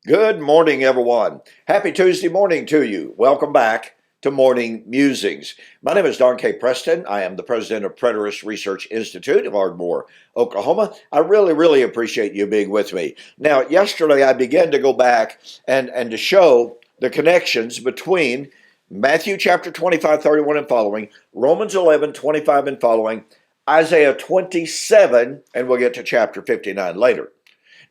Good morning, everyone. Happy Tuesday morning to you. Welcome back to Morning Musings. My name is Don K. Preston. I am the president of Preterist Research Institute of Ardmore, Oklahoma. I really appreciate you being with me. Now, yesterday I began to go back and to show the connections between Matthew chapter 25, 31 and following, Romans 11, 25 and following, Isaiah 27, and we'll get to chapter 59 later.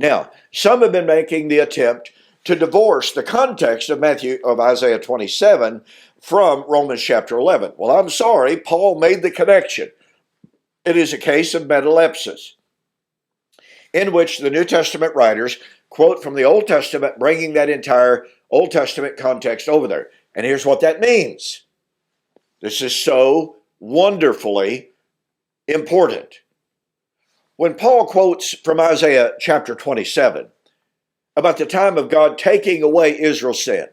Now, some have been making the attempt to divorce the context of Isaiah 27 from Romans chapter 11. Well, I'm sorry, Paul made the connection. It is a case of metalepsis, in which the New Testament writers quote from the Old Testament, bringing that entire Old Testament context over there. And here's what that means. This is so wonderfully important. When Paul quotes from Isaiah chapter 27 about the time of God taking away Israel's sin,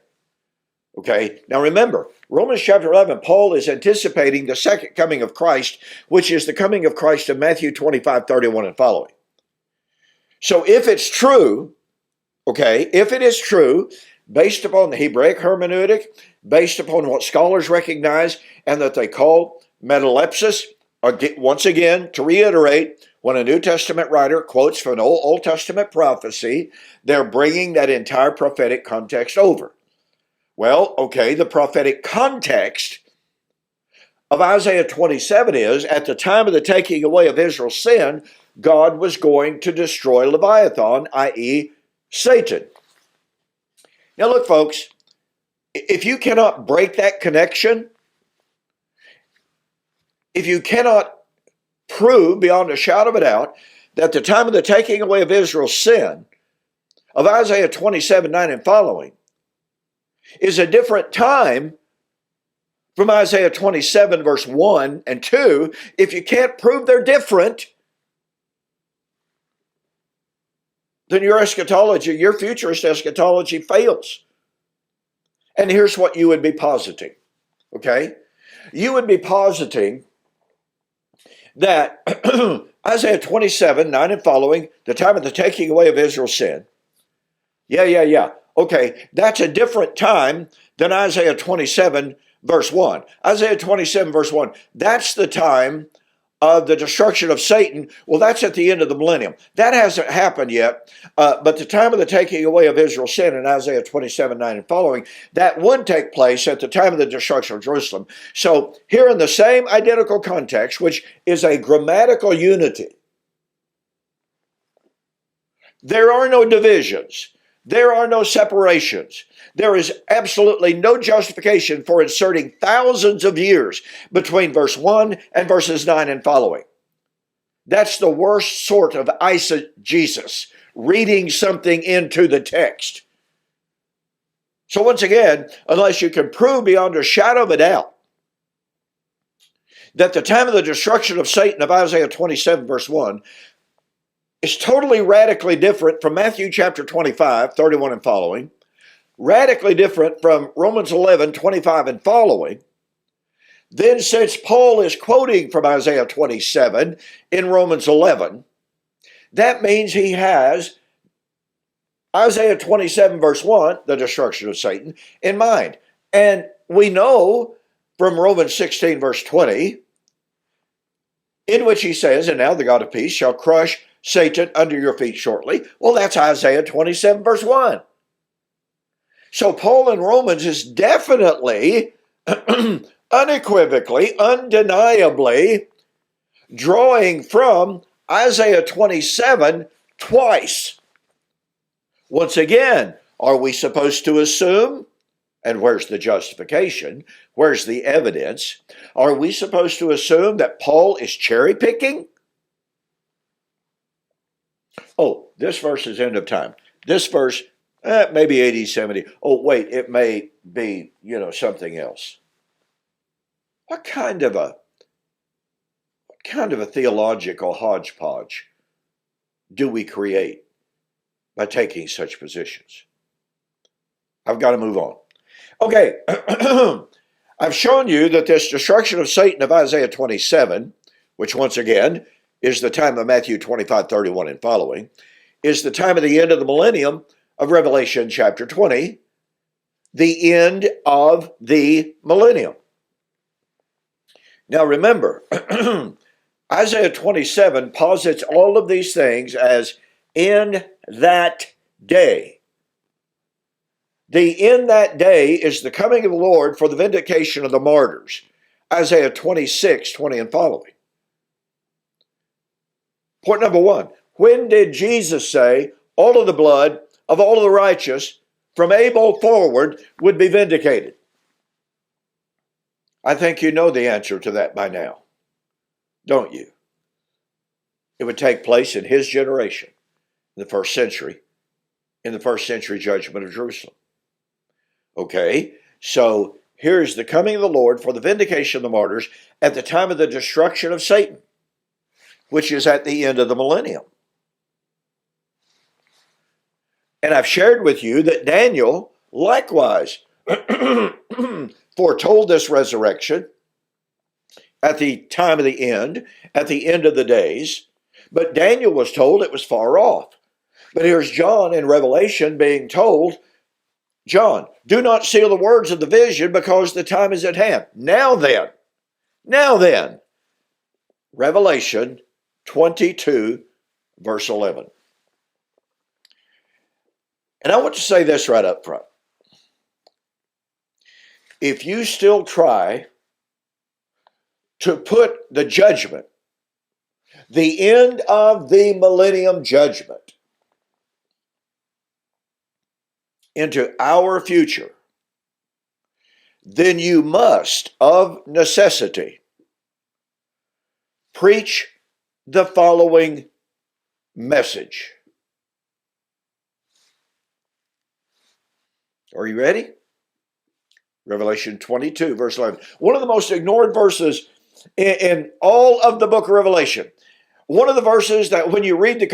okay, now remember, Romans chapter 11, Paul is anticipating the second coming of Christ, which is the coming of Christ in Matthew 25, 31 and following. So if it's true, okay, if it is true, based upon the Hebraic hermeneutic, based upon what scholars recognize and that they call metalepsis, once again, to reiterate, when a New Testament writer quotes from an Old Testament prophecy, they're bringing that entire prophetic context over. Well, okay, the prophetic context of Isaiah 27 is, at the time of the taking away of Israel's sin, God was going to destroy Leviathan, i.e., Satan. Now look, folks, if you cannot break that connection, if you cannot prove beyond a shadow of a doubt that the time of the taking away of Israel's sin of Isaiah 27, 9 and following is a different time from Isaiah 27 verse 1 and 2, if you can't prove they're different, then your eschatology, your futurist eschatology fails. And here's what you would be positing, okay? You would be positing that Isaiah 27, 9 and following, the time of the taking away of Israel's sin. Yeah. Okay, that's a different time than Isaiah 27, verse 1. Isaiah 27, verse 1, that's the time of the destruction of Satan. Well, that's at the end of the millennium. That hasn't happened yet, but the time of the taking away of Israel's sin in Isaiah 27, 9 and following, that would take place at the time of the destruction of Jerusalem. So here in the same identical context, which is a grammatical unity, there are no divisions. There are no separations. There is absolutely no justification for inserting thousands of years between verse 1 and verses 9 and following. That's the worst sort of eisegesis, reading something into the text. So once again, unless you can prove beyond a shadow of a doubt that the time of the destruction of Satan of Isaiah 27 verse 1 is totally radically different from Matthew chapter 25, 31 and following, radically different from Romans 11, 25 and following, then since Paul is quoting from Isaiah 27 in Romans 11, that means he has Isaiah 27 verse 1, the destruction of Satan, in mind. And we know from Romans 16 verse 20, in which he says, and now the God of peace shall crush Satan under your feet shortly. Well, that's Isaiah 27 verse 1. So Paul in Romans is definitely, unequivocally, undeniably drawing from Isaiah 27 twice. Once again, are we supposed to assume, and where's the justification, where's the evidence, are we supposed to assume that Paul is cherry picking? Oh, this verse is end of time. This verse, maybe 80, 70. Oh, wait, it may be, something else. What kind of a theological hodgepodge do we create by taking such positions? I've got to move on. Okay, I've shown you that this destruction of Satan of Isaiah 27, which once again is the time of Matthew 25, 31 and following, is the time of the end of the millennium of Revelation chapter 20, the end of the millennium. Now remember, Isaiah 27 posits all of these things as in that day. The in that day is the coming of the Lord for the vindication of the martyrs. Isaiah 26, 20 and following. Point number one, when did Jesus say all of the blood of all of the righteous from Abel forward would be vindicated? I think you know the answer to that by now, don't you? It would take place in his generation, in the first century judgment of Jerusalem. Okay, so here's the coming of the Lord for the vindication of the martyrs at the time of the destruction of Satan, which is at the end of the millennium. And I've shared with you that Daniel likewise foretold this resurrection at the time of the end, at the end of the days. But Daniel was told it was far off. But here's John in Revelation being told, John, do not seal the words of the vision because the time is at hand. Now then, Revelation 22, verse 11. And I want to say this right up front. If you still try to put the judgment, the end of the millennium judgment, into our future, then you must, of necessity, preach the following message. Are you ready? Revelation 22, verse 11. One of the most ignored verses in all of the book of Revelation. One of the verses that when you read the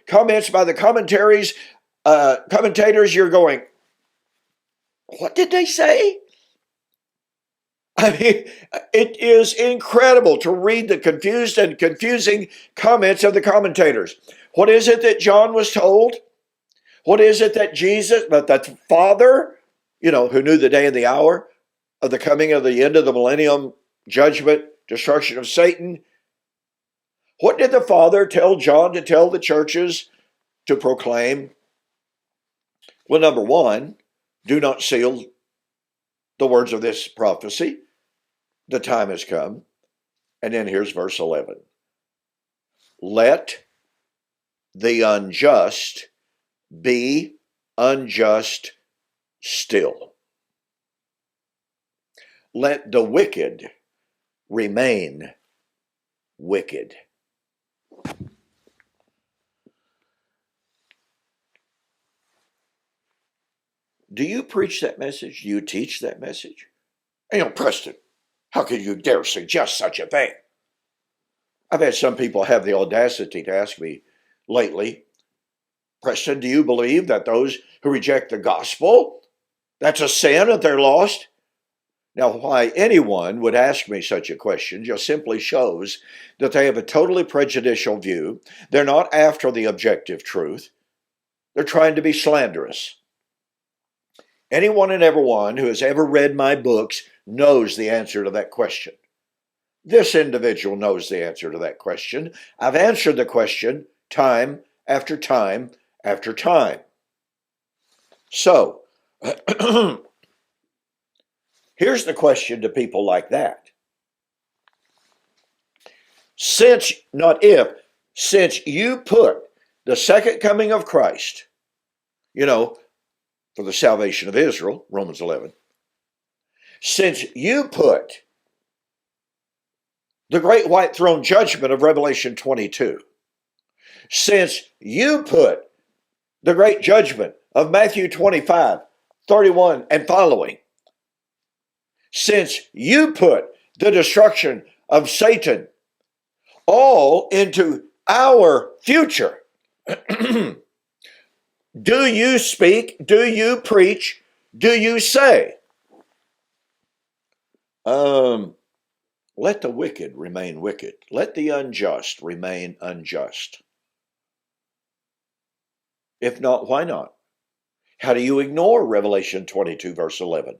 comments by the commentators, you're going, what did they say? I mean, it is incredible to read the confused and confusing comments of the commentators. What is it that John was told? What is it that Jesus, that the Father, who knew the day and the hour of the coming of the end of the millennium judgment, destruction of Satan? What did the Father tell John to tell the churches to proclaim? Well, number one, do not seal the words of this prophecy. The time has come. And then here's verse 11. Let the unjust be unjust still. Let the wicked remain wicked. Do you preach that message? Do you teach that message? Preston, how could you dare suggest such a thing? I've had some people have the audacity to ask me lately, Preston, do you believe that those who reject the gospel, that's a sin, that they're lost? Now, why anyone would ask me such a question just simply shows that they have a totally prejudicial view. They're not after the objective truth. They're trying to be slanderous. Anyone and everyone who has ever read my books knows the answer to that question. This individual knows the answer to that question. I've answered the question time after time after time. So, here's the question to people like that. Since you put the second coming of Christ, for the salvation of Israel, Romans 11, since you put the great white throne judgment of Revelation 22, since you put the great judgment of Matthew 25, 31 and following, since you put the destruction of Satan all into our future, do you speak? Do you preach? Do you say, let the wicked remain wicked. Let the unjust remain unjust. If not, why not? How do you ignore Revelation 22, verse 11?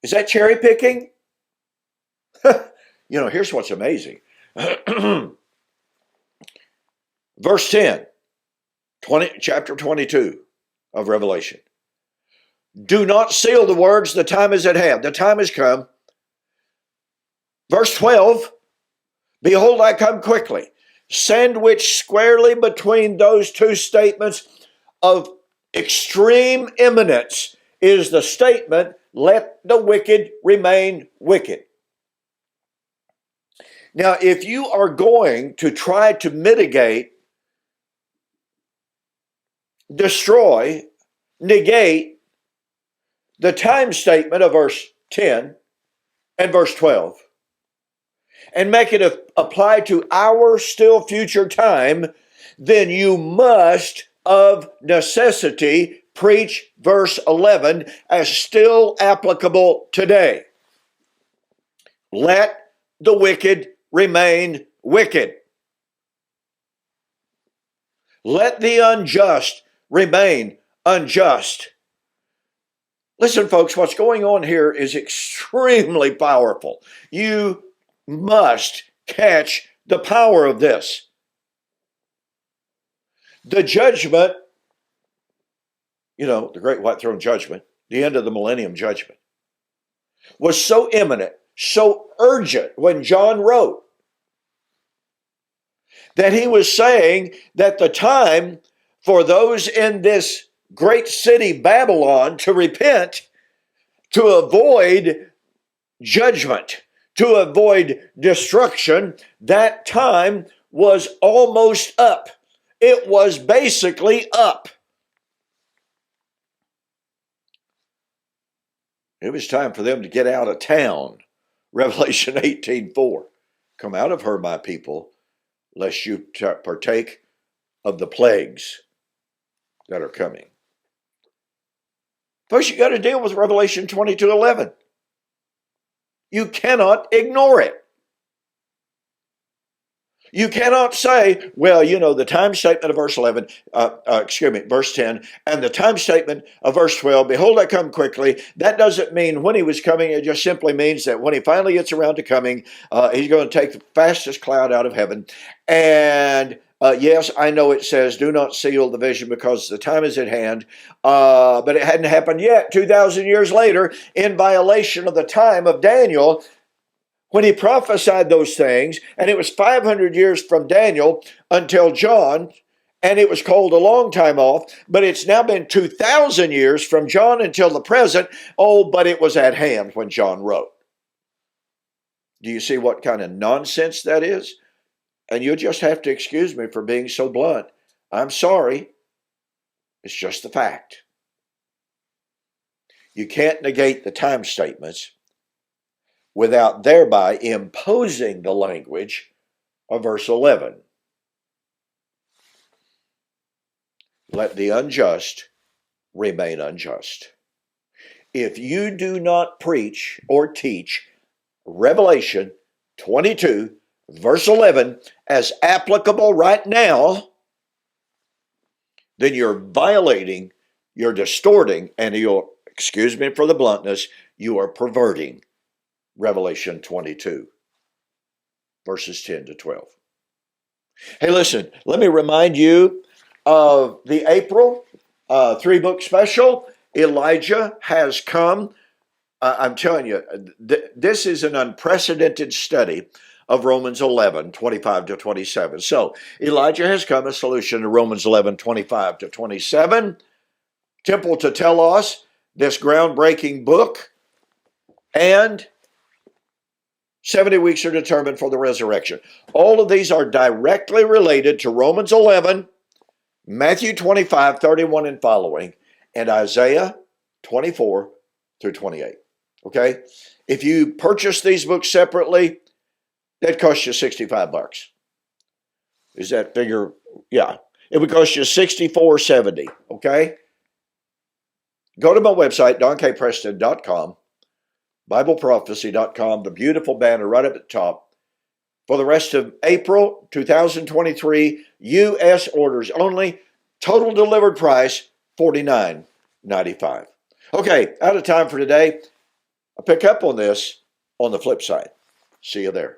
Is that cherry picking? Here's what's amazing. Verse 10, chapter 22 of Revelation. Do not seal the words, the time is at hand. The time has come. Verse 12, behold, I come quickly. Sandwiched squarely between those two statements of extreme imminence is the statement, let the wicked remain wicked. Now, if you are going to try to mitigate, destroy, negate the time statement of verse 10 and verse 12, and make it apply to our still future time, then you must, of necessity, preach verse 11 as still applicable today. Let the wicked remain wicked. Let the unjust remain unjust. Listen, folks, what's going on here is extremely powerful. You must catch the power of this. The judgment, the great white throne judgment, the end of the millennium judgment, was so imminent, so urgent when John wrote that he was saying that the time for those in this great city Babylon to repent, to avoid judgment, to avoid destruction, that time was almost up. It was basically up. It was time for them to get out of town. Revelation 18:4. Come out of her, my people, lest you partake of the plagues that are coming. First, you got to deal with Revelation 22:11. You cannot ignore it. You cannot say, well, the time statement of verse 11, verse 10, and the time statement of verse 12, behold, I come quickly. That doesn't mean when he was coming. It just simply means that when he finally gets around to coming, he's going to take the fastest cloud out of heaven. And yes, I know it says, do not seal the vision because the time is at hand. But it hadn't happened yet. 2,000 years later, in violation of the time of Daniel, when he prophesied those things, and it was 500 years from Daniel until John, and it was called a long time off, but it's now been 2,000 years from John until the present. Oh, but it was at hand when John wrote. Do you see what kind of nonsense that is? And you'll just have to excuse me for being so blunt. I'm sorry. It's just the fact. You can't negate the time statements without thereby imposing the language of verse 11. Let the unjust remain unjust. If you do not preach or teach Revelation 22, verse 11, as applicable right now, then you're violating, you're distorting, and you're, excuse me for the bluntness, you are perverting Revelation 22, verses 10 to 12. Hey, listen, let me remind you of the April 3-book special, Elijah Has Come. I'm telling you, this is an unprecedented study of Romans 11, 25 to 27. So, Elijah Has Come, a solution to Romans 11, 25 to 27. Temple to Telos, this groundbreaking book, and 70 weeks are determined for the resurrection. All of these are directly related to Romans 11, Matthew 25, 31 and following, and Isaiah 24 through 28. Okay? If you purchase these books separately, that costs you $65. Is that figure? Yeah. It would cost you $64.70. Okay? Go to my website, donkpreston.com. BibleProphecy.com, the beautiful banner right up at the top. For the rest of April 2023, U.S. orders only, Total delivered price, $49.95. Okay, out of time for today. I'll pick up on this on the flip side. See you there.